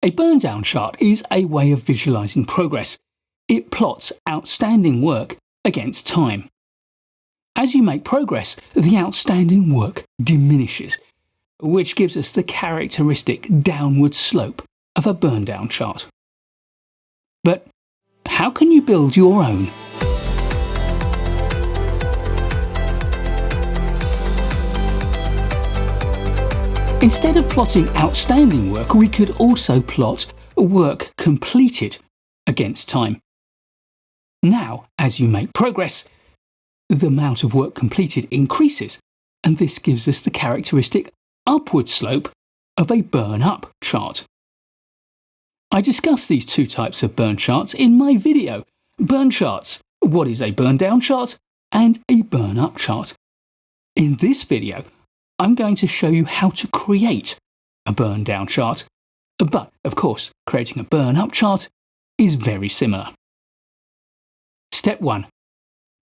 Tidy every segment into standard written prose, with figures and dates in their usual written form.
A burndown chart is a way of visualizing progress. It plots outstanding work against time. As you make progress, the outstanding work diminishes, which gives us the characteristic downward slope of a burndown chart. But how can you build your own? Instead of plotting outstanding work, we could also plot work completed against time. Now, as you make progress, the amount of work completed increases, and this gives us the characteristic upward slope of a burn-up chart. I discussed these two types of burn charts in my video, Burn Charts, what is a burn-down chart and a burn-up chart. In this video, I'm going to show you how to create a burn-down chart, but of course, creating a burn-up chart is very similar. Step 1.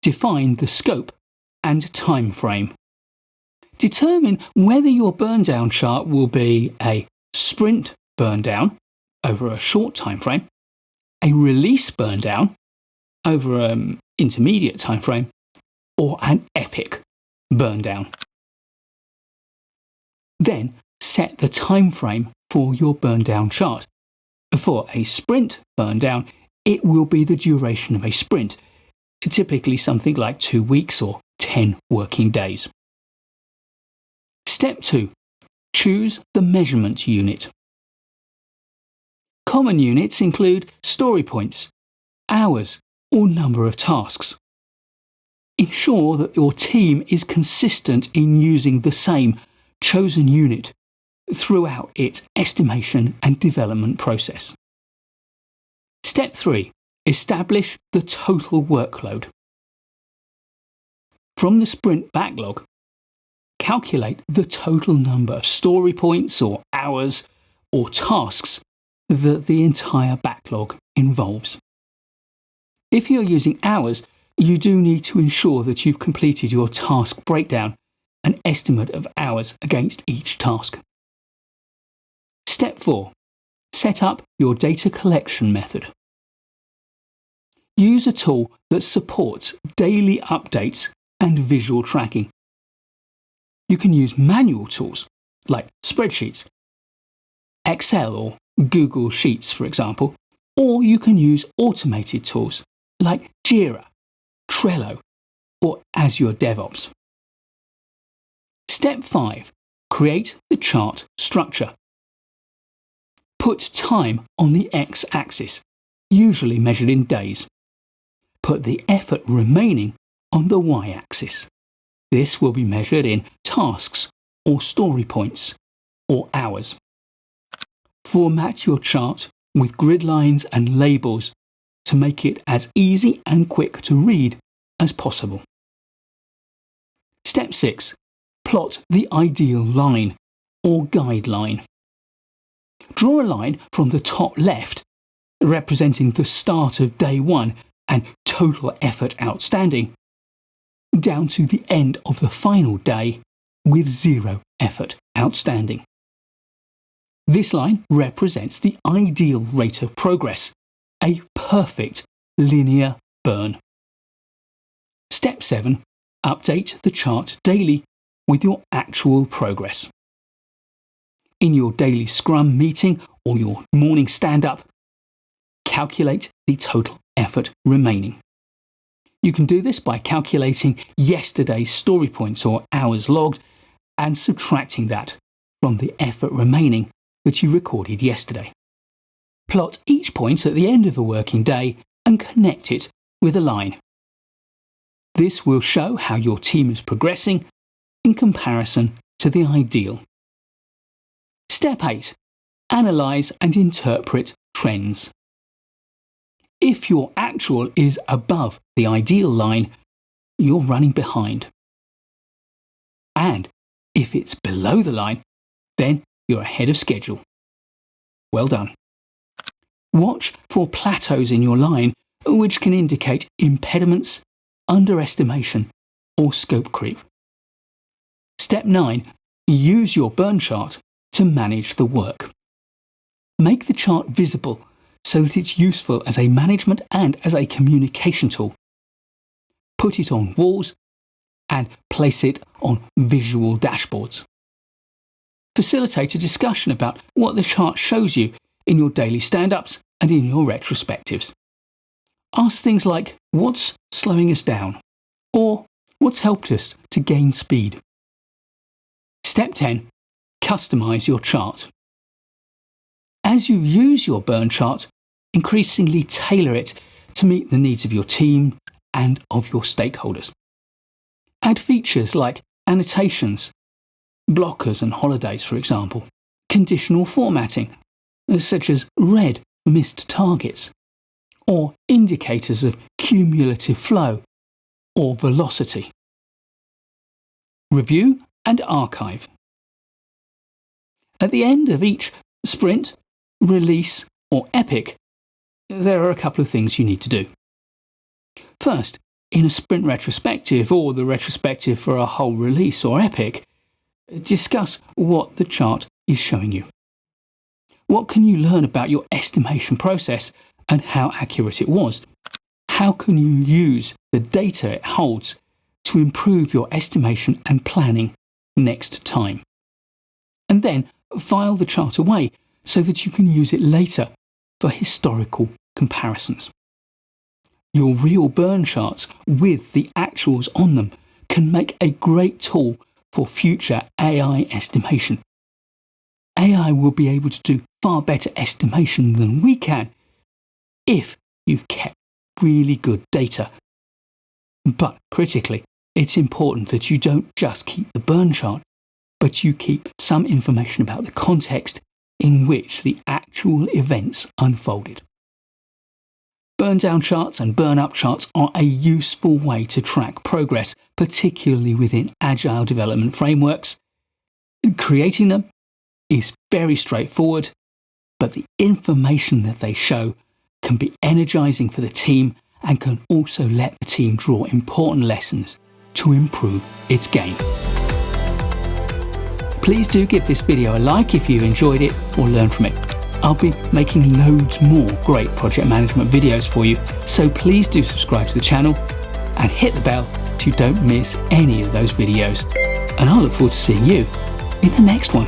Define the scope and time frame. Determine whether your burndown chart will be a sprint burndown over a short time frame, a release burndown over an intermediate time frame, or an epic burndown. Then set the time frame for your burndown chart. For a sprint burndown, it will be the duration of a sprint, typically something like 2 weeks or 10 working days. Step 2. Choose the measurement unit. Common units include story points, hours, or number of tasks. Ensure that your team is consistent in using the same chosen unit throughout its estimation and development process. Step 3. Establish the total workload. From the sprint backlog, calculate the total number of story points or hours or tasks that the entire backlog involves. If you're using hours, you do need to ensure that you've completed your task breakdown, an estimate of hours against each task. Step 4. Set up your data collection method. Use a tool that supports daily updates and visual tracking. You can use manual tools like spreadsheets, Excel or Google Sheets, for example, or you can use automated tools like Jira, Trello, or Azure DevOps. Step 5. Create the chart structure. Put time on the x-axis, usually measured in days. Put the effort remaining on the y-axis. This will be measured in tasks or story points or hours. Format your chart with grid lines and labels to make it as easy and quick to read as possible. Step 6. Plot the ideal line or guideline. Draw a line from the top left, representing the start of day 1 and total effort outstanding, down to the end of the final day with 0 effort outstanding. This line represents the ideal rate of progress, a perfect linear burn. Step 7. Update the chart daily with your actual progress. In your daily Scrum meeting or your morning stand-up, calculate the total effort remaining. You can do this by calculating yesterday's story points or hours logged and subtracting that from the effort remaining that you recorded yesterday. Plot each point at the end of the working day and connect it with a line. This will show how your team is progressing in comparison to the ideal. Step 8. Analyze and interpret trends. If your actual is above the ideal line, you're running behind. And if it's below the line, then you're ahead of schedule. Well done. Watch for plateaus in your line, which can indicate impediments, underestimation, or scope creep. Step 9. Use your burn chart to manage the work. Make the chart visible so that it's useful as a management and as a communication tool. Put it on walls and place it on visual dashboards. Facilitate a discussion about what the chart shows you in your daily stand-ups and in your retrospectives. Ask things like, what's slowing us down? Or what's helped us to gain speed? Step 10. Customize your chart. As you use your Burn chart, increasingly tailor it to meet the needs of your team and of your stakeholders. Add features like annotations, blockers and holidays, for example, conditional formatting, such as red for missed targets, or indicators of cumulative flow or velocity. Review and archive. At the end of each sprint, release, or epic, there are a couple of things you need to do. First, in a sprint retrospective or the retrospective for a whole release or epic, discuss what the chart is showing you. What can you learn about your estimation process and how accurate it was? How can you use the data it holds to improve your estimation and planning next time? And then file the chart away so that you can use it later for historical comparisons. Your real burn charts with the actuals on them can make a great tool for future AI estimation. AI will be able to do far better estimation than we can if you've kept really good data. But critically, it's important that you don't just keep the burn chart, but you keep some information about the context in which the actual events unfolded. Burndown charts and Burnup charts are a useful way to track progress, particularly within Agile development frameworks. Creating them is very straightforward, but the information that they show can be energizing for the team and can also let the team draw important lessons to improve its game. Please do give this video a like if you enjoyed it or learned from it. I'll be making loads more great project management videos for you, so please do subscribe to the channel and hit the bell so you don't miss any of those videos. And I look forward to seeing you in the next one.